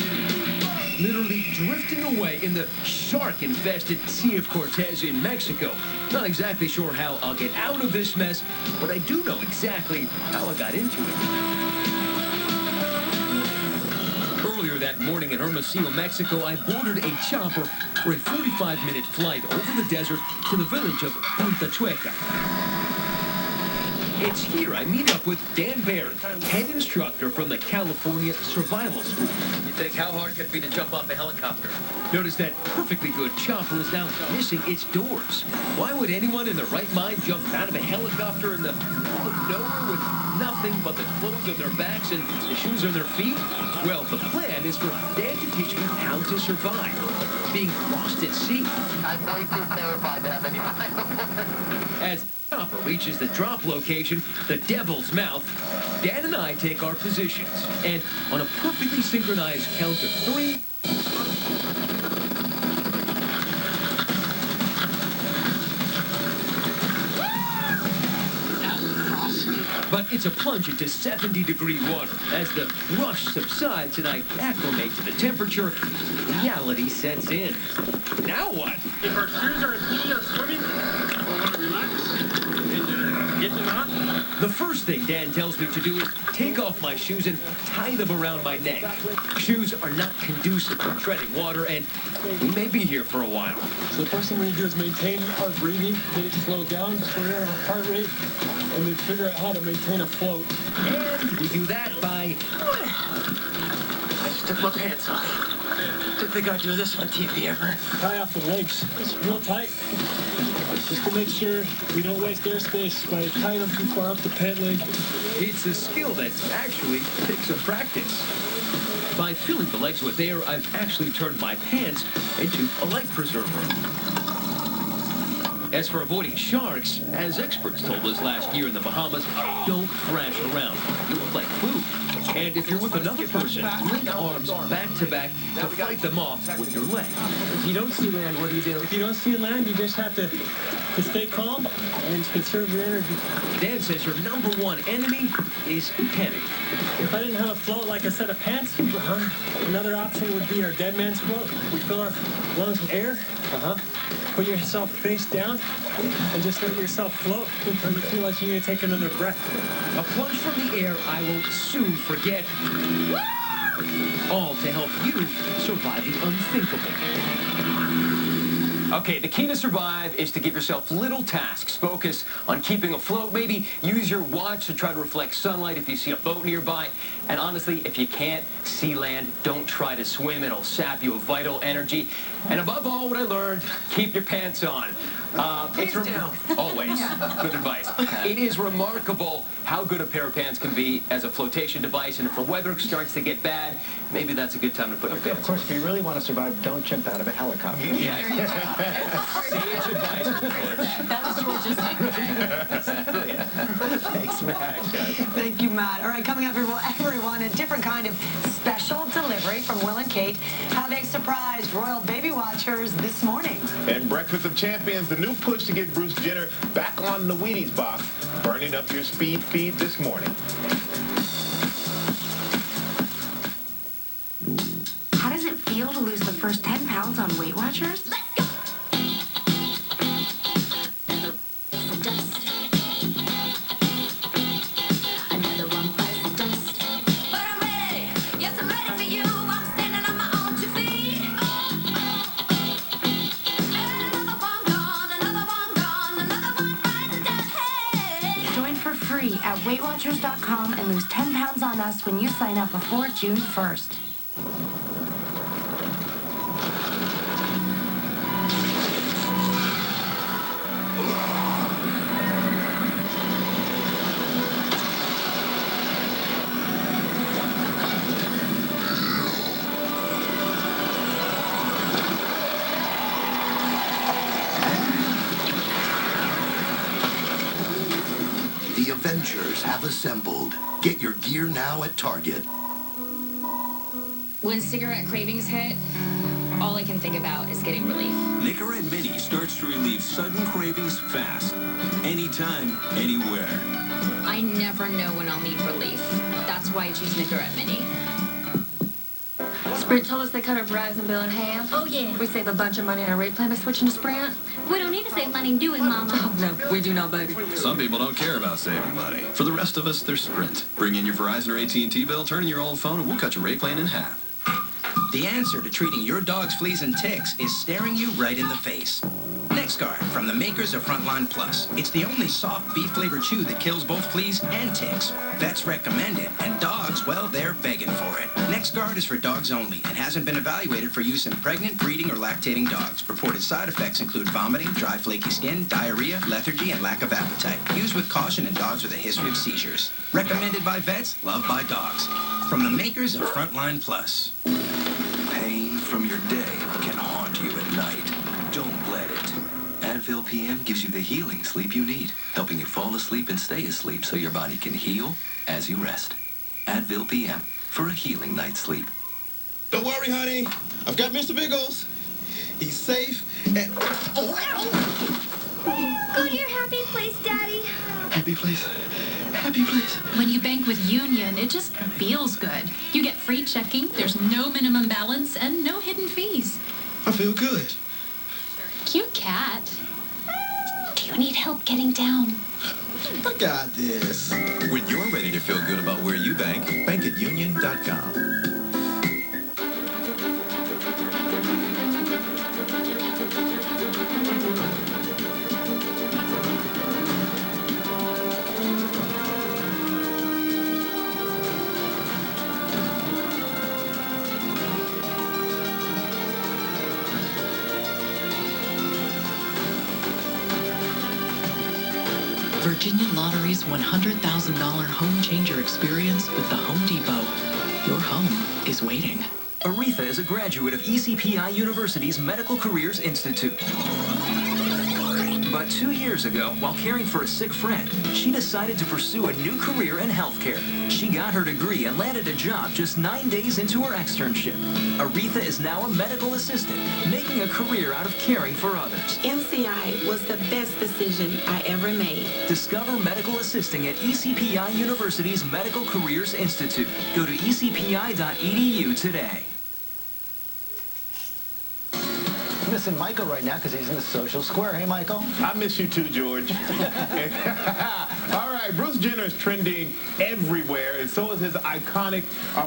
Literally drifting away in the shark-infested Sea of Cortez in Mexico. Not exactly sure how I'll get out of this mess, but I do know exactly how I got into it. Earlier that morning in Hermosillo, Mexico, I boarded a chopper for a 45-minute flight over the desert to the village of Punta Chueca. It's here I meet up with Dan Barrett, head instructor from the California Survival School. You think how hard could it be to jump off a helicopter? Notice that perfectly good chopper is now missing its doors. Why would anyone in their right mind jump out of a helicopter in the middle of nowhere with nothing but the clothes on their backs and the shoes on their feet? Well, the plan is for Dan to teach me how to survive being lost at sea. I'm way too terrified to have any As the chopper reaches the drop location, the Devil's Mouth, Dan and I take our positions. And on a perfectly synchronized count of 3, but it's a plunge into 70-degree water. As the rush subsides and I acclimate to the temperature, reality sets in. Now what? If our crews are at sea or swimming, we'll want to relax and get them out. The first thing Dan tells me to do is take off my shoes and tie them around my neck. Shoes are not conducive to treading water, and we may be here for a while. So the first thing we need to do is maintain our breathing, get it slowed down, slow down our heart rate, and then figure out how to maintain a float. And we do that by... I just took my pants off. Didn't think I'd do this on TV ever. Tie off the legs. It's real tight. Just to make sure we don't waste airspace by tying them too far up the pant leg. It's a skill that actually takes some practice. By filling the legs with air, I've actually turned my pants into a life preserver. As for avoiding sharks, as experts told us last year in the Bahamas, don't thrash around. You look like food. And if you're with another person, link arms back to back to fight them off with your leg. If you don't see land, what do you do? If you don't see land, you just have to stay calm and conserve your energy. Dan says your #1 enemy is panic. If I didn't have a float like a set of pants, another option would be our dead man's float. We fill our lungs with air. Put yourself face down and just let yourself float until you feel like you need to take another breath. A plunge from the air I will soon forget. All to help you survive the unthinkable. Okay, the key to survive is to give yourself little tasks. Focus on keeping afloat. Maybe use your watch to try to reflect sunlight if you see a boat nearby. And honestly, if you can't see land, don't try to swim. It'll sap you of vital energy. And above all, what I learned, keep your pants on. Always. Good advice. It is remarkable how good a pair of pants can be as a flotation device. And if the weather starts to get bad, maybe that's a good time to put your pants on. Of course, if you really want to survive, don't jump out of a helicopter. Sage advice, George. That was George's Thanks, Matt. Thank you, Matt. All right, coming up, everyone, a different kind of special delivery from Will and Kate. How they surprised royal baby watchers this morning. And Breakfast of Champions, the new push to get Bruce Jenner back on the Wheaties box, burning up your speed feed this morning. How does it feel to lose the first 10 pounds on Weight Watchers? Let's go! At WeightWatchers.com and lose 10 pounds on us when you sign up before June 1st. The Avengers have assembled. Get your gear now at Target. When cigarette cravings hit, all I can think about is getting relief. Nicorette Mini starts to relieve sudden cravings fast. Anytime, anywhere. I never know when I'll need relief. That's why I choose Nicorette Mini. Sprint told us they cut our Verizon bill in half. Oh, yeah. We save a bunch of money on our rate plan by switching to Sprint. We don't need to save money, do we, Mama? Oh, no, we do not, baby. Some people don't care about saving money. For the rest of us, there's Sprint. Bring in your Verizon or AT&T bill, turn in your old phone, and we'll cut your rate plan in half. The answer to treating your dog's fleas and ticks is staring you right in the face. NexGard, from the makers of Frontline Plus. It's the only soft beef-flavored chew that kills both fleas and ticks. Vets recommend it, and dogs, well, they're begging for it. NexGard is for dogs only and hasn't been evaluated for use in pregnant, breeding, or lactating dogs. Reported side effects include vomiting, dry, flaky skin, diarrhea, lethargy, and lack of appetite. Used with caution in dogs with a history of seizures. Recommended by vets, loved by dogs. From the makers of Frontline Plus. Pain from your day can haunt you at night. Don't let it. Advil PM gives you the healing sleep you need, helping you fall asleep and stay asleep so your body can heal as you rest. Advil PM for a healing night's sleep. Don't worry, honey. I've got Mr. Biggles. He's safe and... Go to your happy place, Daddy. Happy place. Happy place. When you bank with Union, it just feels good. You get free checking, there's no minimum balance, and no hidden fees. I feel good. Cute cat. Do you need help getting down? I got this. When you're ready to feel good about where you bank, bank at union.com. Virginia Lottery's $100,000 home changer experience with the Home Depot. Your home is waiting. Aretha is a graduate of ECPI University's Medical Careers Institute. But 2 years ago, while caring for a sick friend, she decided to pursue a new career in healthcare. She got her degree and landed a job just 9 days into her externship. Aretha is now a medical assistant, making a career out of caring for others. MCI was the best decision I ever made. Discover medical assisting at ECPI University's Medical Careers Institute. Go to ecpi.edu today. Missing Michael right now because he's in the social square. Hey, Michael. I miss you too, George. All right, Bruce Jenner is trending everywhere, and so is his iconic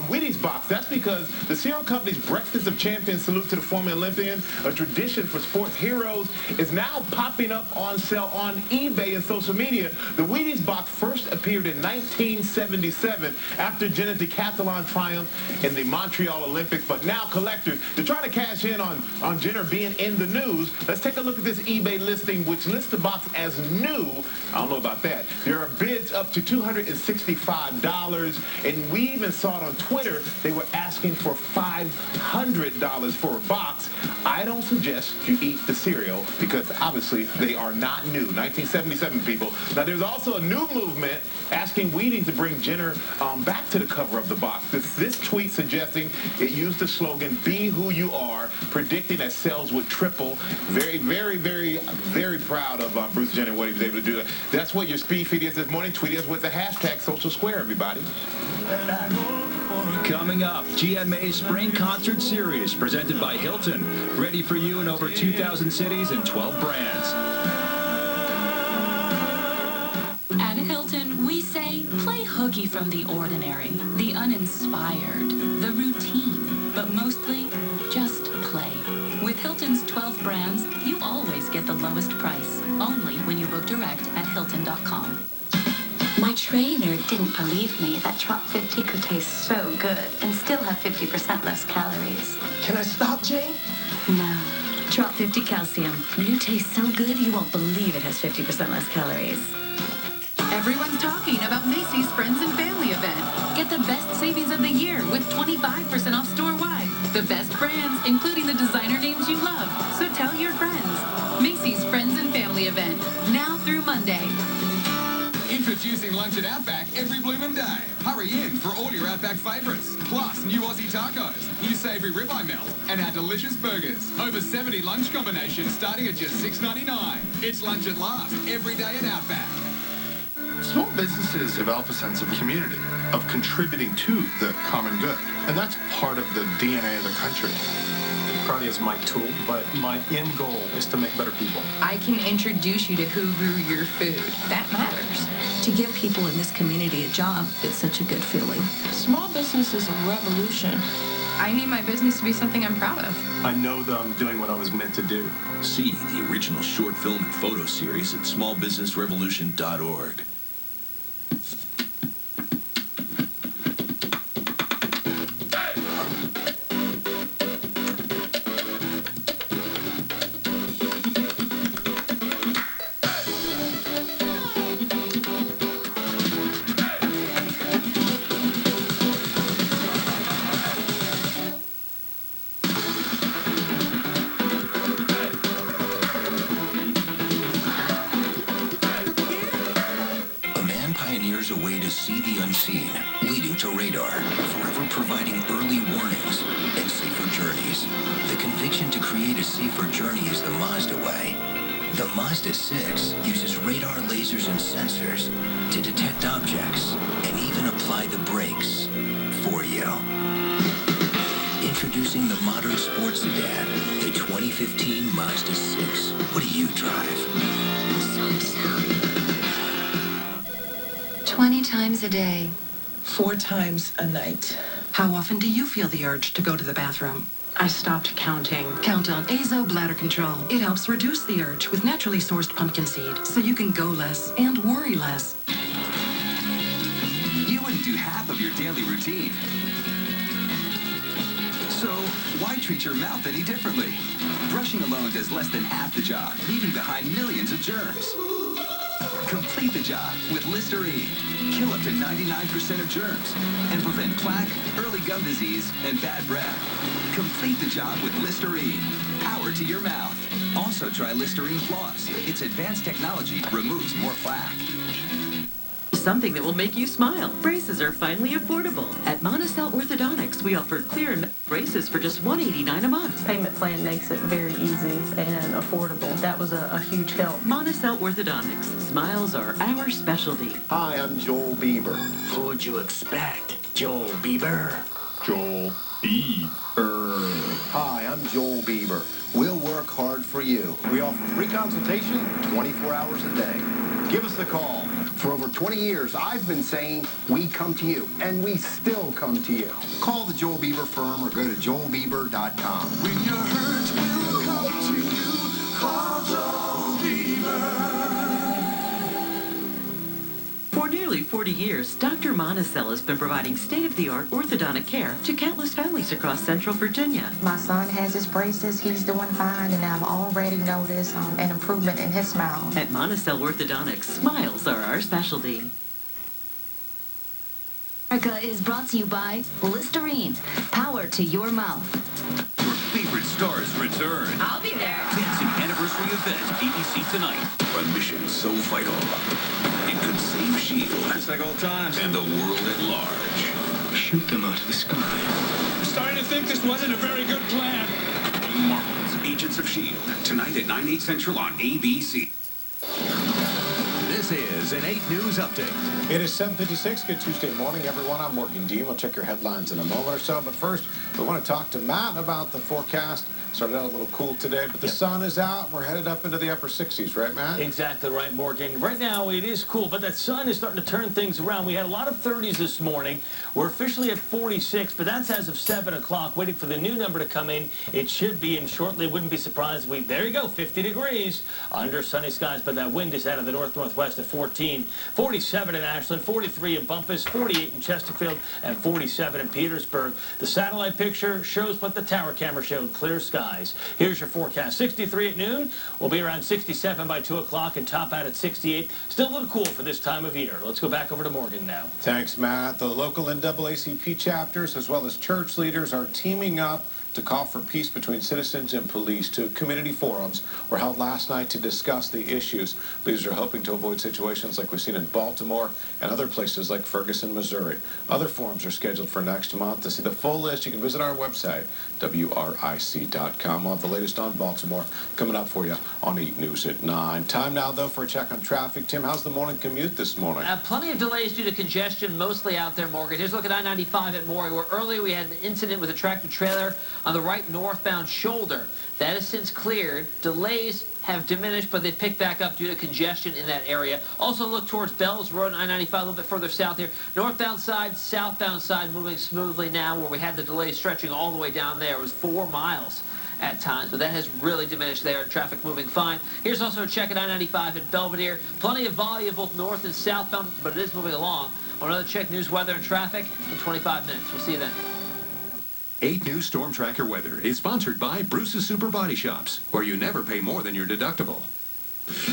Wheaties box. That's because the cereal company's Breakfast of Champions salute to the former Olympian, a tradition for sports heroes, is now popping up on sale on eBay and social media. The Wheaties box first appeared in 1977 after Jenner's decathlon triumph in the Montreal Olympics, but now collectors, to try to cash in on Jenner being in the news, let's take a look at this eBay listing, which lists the box as new. I don't know about that. There are bids up to $265, and we even saw it on Twitter. They were asking for $500 for a box. I don't suggest you eat the cereal because obviously they are not new. 1977, people. Now, there's also a new movement asking Wheaties to bring Jenner back to the cover of the box. This tweet suggesting it used the slogan, "Be who you are," predicting that sales would triple. Very, very, very, very proud of Bruce Jenner, what he was able to do. That's what your speed feed is this morning. Tweet us with the hashtag Social Square, everybody. Coming up, GMA's Spring Concert Series, presented by Hilton. Ready for you in over 2,000 cities and 12 brands. At Hilton, we say, play hooky from the ordinary, the uninspired, the routine, but mostly just play. With Hilton's 12 brands, you always get the lowest price, only when you book direct at Hilton.com. My trainer didn't believe me that Trop 50 could taste so good and still have 50% less calories. Can I stop, Jane? No. Trop 50 calcium. New tastes so good you won't believe it has 50% less calories. Everyone's talking about Macy's Friends and Family event. Get the best savings of the year with 25% off store-wide. The best brands, including the designer names you love. So tell your friends. Macy's Friends and Family event, now through Monday. Introducing lunch at Outback every bloomin' day. Hurry in for all your Outback favourites. Plus, new Aussie tacos, new savoury ribeye melt, and our delicious burgers. Over 70 lunch combinations starting at just $6.99. It's lunch at last, every day at Outback. Small businesses develop a sense of community, of contributing to the common good. And that's part of the DNA of the country. Karate is my tool, but my end goal is to make better people. I can introduce you to who grew your food. That matters. To give people in this community a job, it's such a good feeling. Small business is a revolution. I need my business to be something I'm proud of. I know that I'm doing what I was meant to do. See the original short film and photo series at smallbusinessrevolution.org. A way to see the unseen, leading to radar, forever providing early warnings and safer journeys. The conviction to create a safer journey is the Mazda way. The Mazda 6 uses radar, lasers, and sensors to detect objects and even apply the brakes for you. Introducing the modern sports sedan, the 2015 Mazda 6. What do you drive? times a day? 4 times a night. How often do you feel the urge to go to the bathroom? I stopped counting. Count on Azo Bladder Control. It helps reduce the urge with naturally sourced pumpkin seed, so you can go less and worry less. You wouldn't do half of your daily routine. So, why treat your mouth any differently? Brushing alone does less than half the job, leaving behind millions of germs. Complete the job with Listerine. Kill up to 99% of germs and prevent plaque, early gum disease, and bad breath. Complete the job with Listerine. Power to your mouth. Also try Listerine Floss. Its advanced technology removes more plaque. Something that will make you smile. Braces are finally affordable. At Monocell Orthodontics, we offer clear and braces for just $189 a month. Payment plan makes it very easy and affordable. That was a huge help. Monocell Orthodontics. Smiles are our specialty. Hi, I'm Joel Bieber. Who would you expect? Joel Bieber? Joel Bieber. Hi, I'm Joel Bieber. We'll work hard for you. We offer free consultation 24 hours a day. Give us a call. For over 20 years, I've been saying we come to you, and we still come to you. Call the Joel Bieber firm or go to joelbieber.com. When you're hurt, we'll come to you. Call Joel Bieber. For nearly 40 years, Dr. Monocell has been providing state-of-the-art orthodontic care to countless families across Central Virginia. My son has his braces. He's doing fine, and I've already noticed an improvement in his smile. At Monocell Orthodontics, smiles are our specialty. America is brought to you by Listerine. Power to your mouth. Your favorite stars return. I'll be there. Dancing anniversary event, ABC tonight. A mission so vital, it could save S.H.I.E.L.D. Just like old times. and the world at large. Shoot them out of the sky. I'm starting to think this wasn't a very good plan. Marvel's Agents of S.H.I.E.L.D. tonight at 9/8 Central on ABC. This is an 8 News Update. It is 7:56. Good Tuesday morning, everyone. I'm Morgan Dean. We'll check your headlines in a moment or so. But first, we want to talk to Matt about the forecast. Started out a little cool today, but the sun is out. We're headed up into the upper 60s, right, Matt? Exactly right, Morgan. Right now, it is cool, but that sun is starting to turn things around. We had a lot of 30s this morning. We're officially at 46, but that's as of 7 o'clock, waiting for the new number to come in. It should be in shortly. Wouldn't be surprised. There you go, 50 degrees under sunny skies, but that wind is out of the north-northwest at 14. 47 in Ashland, 43 in Bumpus, 48 in Chesterfield, and 47 in Petersburg. The satellite picture shows what the tower camera showed, clear skies. Here's your forecast. 63 at noon. We'll be around 67 by 2 o'clock and top out at 68. Still a little cool for this time of year. Let's go back over to Morgan now. Thanks, Matt. The local NAACP chapters, as well as church leaders, are teaming up to call for peace between citizens and police. Two community forums were held last night to discuss the issues. Leaders are hoping to avoid situations like we've seen in Baltimore and other places like Ferguson, Missouri. Other forums are scheduled for next month. To see the full list, you can visit our website, WRIC.com. We'll have the latest on Baltimore coming up for you on 8 News at 9. Time now, though, for a check on traffic. Tim, how's the morning commute this morning? Plenty of delays due to congestion, mostly out there, Morgan. Here's a look at I-95 at Maury, where earlier we had an incident with a tractor-trailer on the right northbound shoulder. That has since cleared. Delays have diminished, but they picked back up due to congestion in that area. Also look towards Bells Road and I-95 a little bit further south here. Northbound side, southbound side moving smoothly now, where we had the delays stretching all the way down there. It was 4 miles at times, but that has really diminished there, and traffic moving fine. Here's also a check at I-95 at Belvedere. Plenty of volume both north and southbound, but it is moving along. Another check, news, weather, and traffic in 25 minutes. We'll see you then. 8 News Storm Tracker Weather is sponsored by Bruce's Super Body Shops, where you never pay more than your deductible.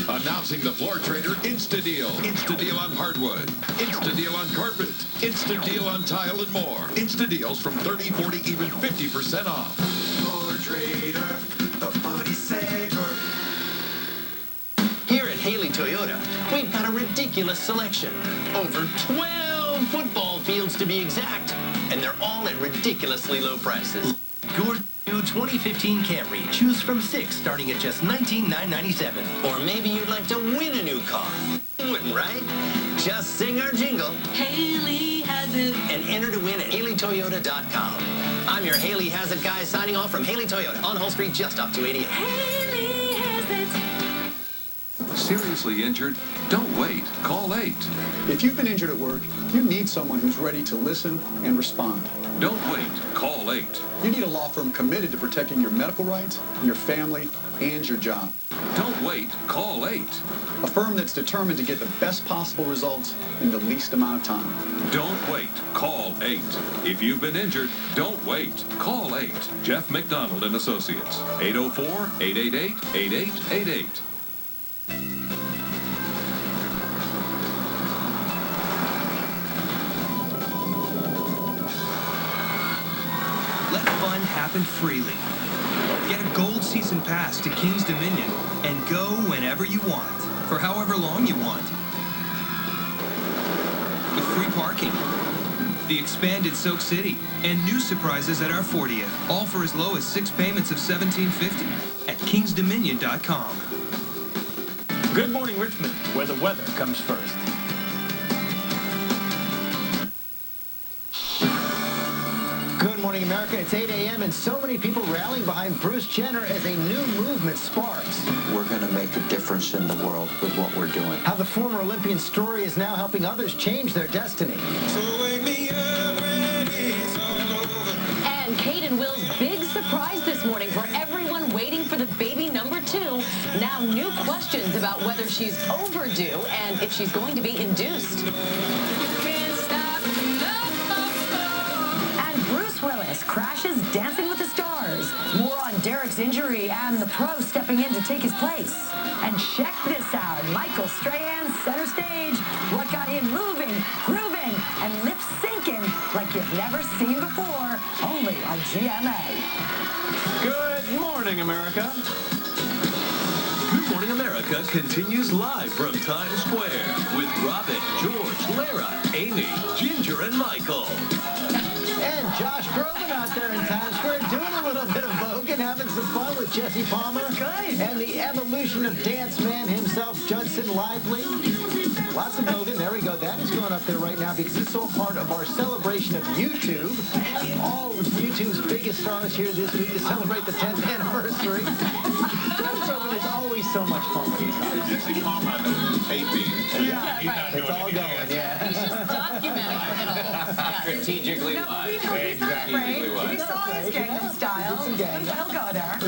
Announcing the Floor Trader Insta Deal. Insta Deal on hardwood. Insta Deal on carpet. Insta Deal on tile and more. Insta Deals from 30, 40, even 50% off. Floor Trader, the money saver. Here at Haley Toyota, we've got a ridiculous selection. Over 12 football fields to be exact. And they're all at ridiculously low prices. Your new 2015 Camry. Choose from 6 starting at just $19,997. Or maybe you'd like to win a new car. You wouldn't, right? Just sing our jingle. Haley has it. And enter to win at HaleyToyota.com. I'm your Haley Has It guy signing off from Haley Toyota on Hull Street just off 288. Haley has it. Seriously injured? Don't wait. Call 8. If you've been injured at work, you need someone who's ready to listen and respond. Don't wait. Call 8. You need a law firm committed to protecting your medical rights, your family, and your job. Don't wait. Call 8. A firm that's determined to get the best possible results in the least amount of time. Don't wait. Call 8. If you've been injured, don't wait. Call 8. Jeff McDonald and Associates. 804-888-8888. Let fun happen freely. Get a gold season pass to King's Dominion and go whenever you want, for however long you want. With free parking, the expanded Soak City, and new surprises at our 40th, all for as low as 6 payments of $17.50 at kingsdominion.com. Good morning, Richmond, where the weather comes first. Good morning, America. It's 8 a.m. and so many people rallying behind Bruce Jenner as a new movement sparks. We're going to make a difference in the world with what we're doing. How the former Olympian story is now helping others change their destiny. And Kate and Will's big surprise this morning for everyone waiting for the baby number 2. Now new questions about whether she's overdue and if she's going to be induced. Willis crashes Dancing with the Stars. More on Derek's injury and the pro stepping in to take his place. And check this out. Michael Strahan, center stage. What got him moving, grooving, and lip-syncing like you've never seen before. Only on GMA. Good morning, America. Good Morning America continues live from Times Square with Robin, George, Lara, Amy, Ginger, and Michael. And Josh Groban out there in Times Square doing a little bit of vogue and having some fun with Jesse Palmer. And the evolution of dance man himself, Judson Lively. Lots of voguing. There we go. That is going up there right now because it's all part of our celebration of YouTube. All of YouTube's biggest stars here this week to celebrate the 10th anniversary. Josh Groban is always so much fun when he comes. Jesse Palmer, taping. Yeah, right. It's all going, yeah. He's just documenting it all. Strategically wise. Exactly. We saw his Gangnam Style. He'll go there.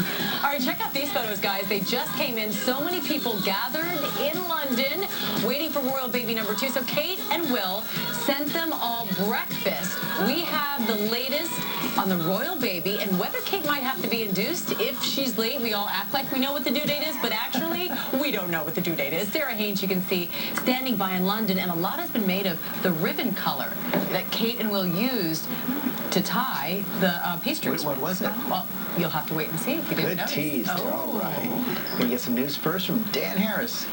All right, check out these photos, guys. They just came in. So many people gathered in London waiting for royal baby number 2. So Kate and Will sent them all breakfast. We have the latest on the royal baby and whether Kate might have to be induced if she's late. We all act like we know what the due date is, but actually, we don't know what the due date is. Sarah Haynes, you can see, standing by in London, and a lot has been made of the ribbon color that Kate and Will used to tie the peace trees. What was it? Well, you'll have to wait and see if you didn't notice. Good tease. All right. Gonna get some news first from Dan Harris.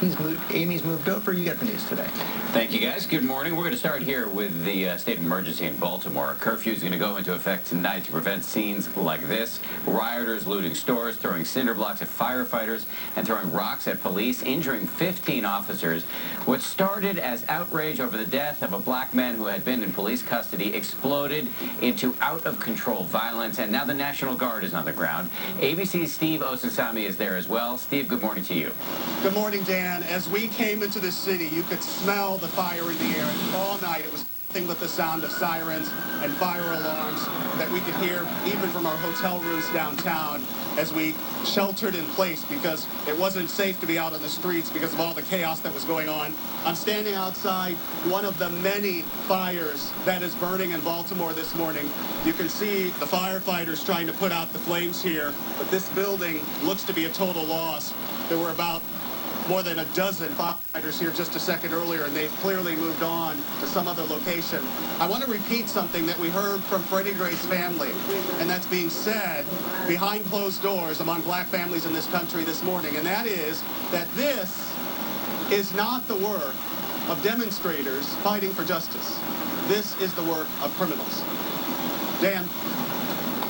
Amy's moved over. You got the news today. Thank you, guys. Good morning. We're going to start here with the state of emergency in Baltimore. A curfew is going to go into effect tonight to prevent scenes like this. Rioters looting stores, throwing cinder blocks at firefighters, and throwing rocks at police, injuring 15 officers. What started as outrage over the death of a black man who had been in police custody exploded into out-of-control violence, and now the National Guard is on the ground. ABC's Steve Osensami is there as well. Steve, good morning to you. Good morning, Dan. As we came into the city, you could smell the fire in the air. All night, it was nothing but the sound of sirens and fire alarms that we could hear even from our hotel rooms downtown as we sheltered in place because it wasn't safe to be out on the streets because of all the chaos that was going on. I'm standing outside one of the many fires that is burning in Baltimore this morning. You can see the firefighters trying to put out the flames here, but this building looks to be a total loss. There were about more than a dozen firefighters here just a second earlier, and they've clearly moved on to some other location. I want to repeat something that we heard from Freddie Gray's family, and that's being said behind closed doors among black families in this country this morning, and that is that this is not the work of demonstrators fighting for justice. This is the work of criminals. Dan.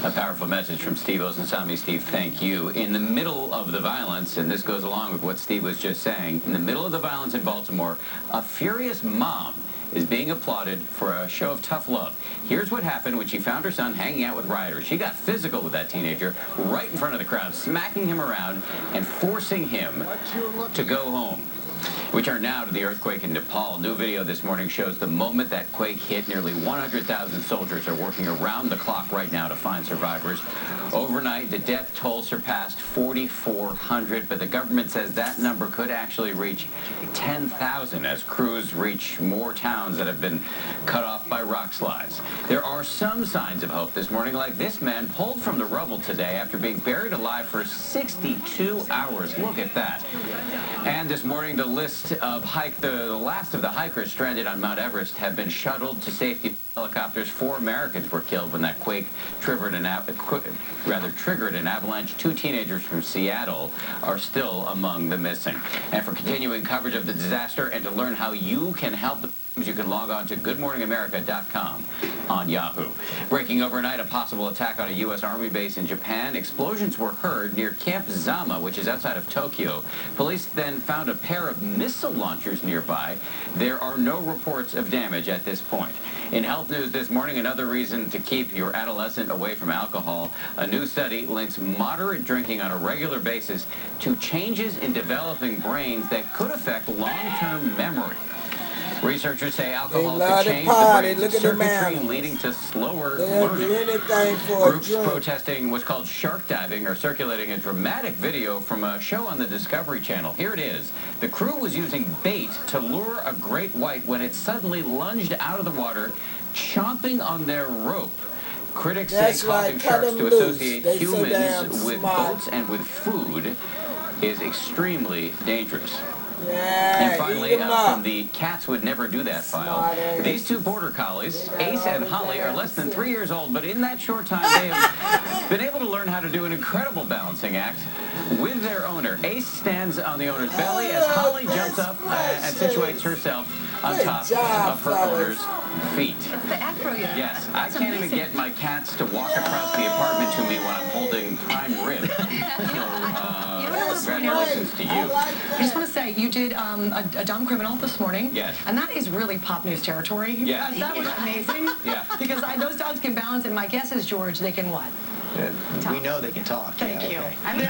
A powerful message from Steve Osensami. Steve, thank you. In the middle of the violence, and this goes along with what Steve was just saying, in the middle of the violence in Baltimore, a furious mom is being applauded for a show of tough love. Here's what happened when she found her son hanging out with rioters. She got physical with that teenager right in front of the crowd, smacking him around and forcing him to go home. We turn now to the earthquake in Nepal. New video this morning shows the moment that quake hit. Nearly 100,000 soldiers are working around the clock right now to find survivors. Overnight, the death toll surpassed 4,400, but the government says that number could actually reach 10,000 as crews reach more towns that have been cut off by rock slides. There are some signs of hope this morning, like this man pulled from the rubble today after being buried alive for 62 hours. Look at that. And this morning, the last of the hikers stranded on Mount Everest have been shuttled to safety. Helicopters. 4 Americans were killed when that quake triggered an avalanche. 2 teenagers from Seattle are still among the missing. And for continuing coverage of the disaster and to learn how you can help, you can log on to goodmorningamerica.com on Yahoo. Breaking overnight, a possible attack on a U.S. Army base in Japan. Explosions were heard near Camp Zama, which is outside of Tokyo. Police then found a pair of missile launchers nearby. There are no reports of damage at this point. In health news this morning, another reason to keep your adolescent away from alcohol. A new study links moderate drinking on a regular basis to changes in developing brains that could affect long-term memory. Researchers say alcohol could change the brain's circuitry, leading to slower learning. Groups protesting what's called shark diving are circulating a dramatic video from a show on the Discovery Channel. Here it is. The crew was using bait to lure a great white when it suddenly lunged out of the water, chomping on their rope. Critics say causing sharks to associate humans with boats and with food is extremely dangerous. And finally, from the Cats Would Never Do That file, these 2 border collies, Ace and Holly, are less than 3 years old, but in that short time, they have been able to learn how to do an incredible balancing act with their owner. Ace stands on the owner's belly as Holly jumps up and situates herself on top of her owner's feet. It's the afro, Yes, I can't even get my cats to walk across the apartment to me when I'm holding prime rib. Congratulations to you. I just want to say, you did a dumb criminal this morning. Yes. And that is really pop news territory. Yeah. That was amazing. Yeah. Because those dogs can balance, and my guess is, George, they can what? We know they can talk. Thank you. Okay. I'm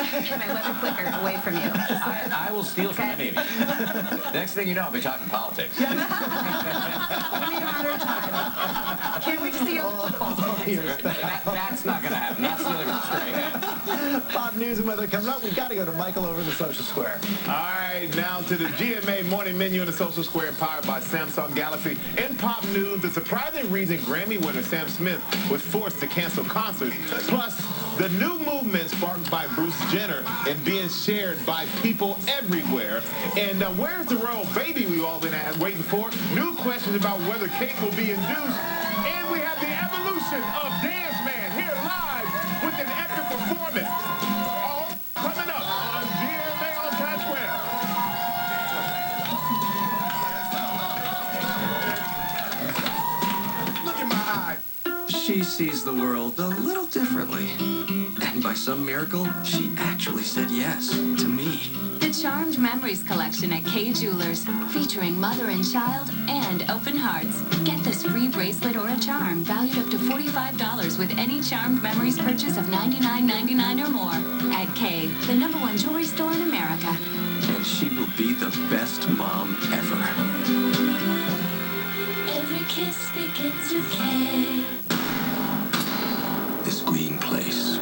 keeping my weather clicker away from you. I will steal from any of you. Next thing you know, I'll be talking politics. Only a matter of time. Can't wait to see you on football. That's not going to happen. Not stealing from straight. Pop news and weather coming up. We've got to go to Michael over in the Social Square. All right, now to the GMA morning menu in the Social Square, powered by Samsung Galaxy. In pop news, the surprising reason Grammy winner Sam Smith was forced to cancel concerts, plus the new movement sparked by Bruce Jenner and being shared by people everywhere. And where's the royal baby we've all been waiting for? New questions about whether Kate will be induced. And we have the evolution of Dance Man here live with an epic performance. All coming up on GMA on Times Square. Look in my eye. She sees the world a little differently. And by some miracle, she actually said yes to me. The Charmed Memories collection at Kay Jewelers, featuring mother and child and open hearts. Get this free bracelet or a charm valued up to $45 with any Charmed Memories purchase of $99.99 or more. At Kay, the #1 jewelry store in America. And she will be the best mom ever. Every kiss begins with Kay. This green place.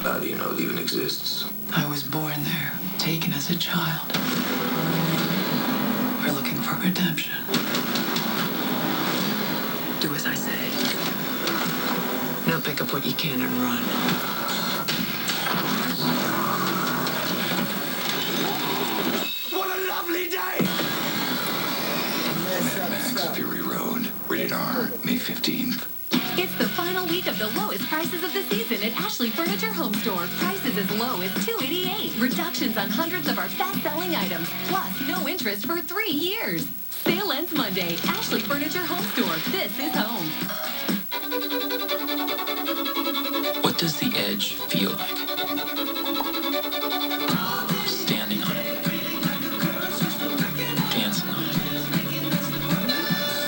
How do you know it even exists? I was born there, taken as a child. We're looking for redemption. Do as I say. Now pick up what you can and run. What a lovely day! Mad Max Fury Road. Rated R. May 15th. It's the final week of the lowest prices of the season at Ashley Furniture Home Store. Prices as low as $288. Reductions on hundreds of our best-selling items. Plus, no interest for 3 years. Sale ends Monday. Ashley Furniture Home Store. This is home. What does the edge feel like? Standing on it. Dancing on it.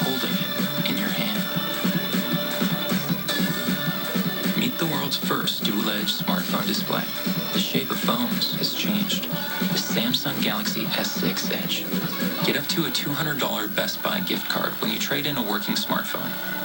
Holding it in your hand. Meet the the world's first dual-edge smartphone display. The shape of phones has changed. The Samsung Galaxy S6 Edge. Get up to a $200 Best Buy gift card when you trade in a working smartphone.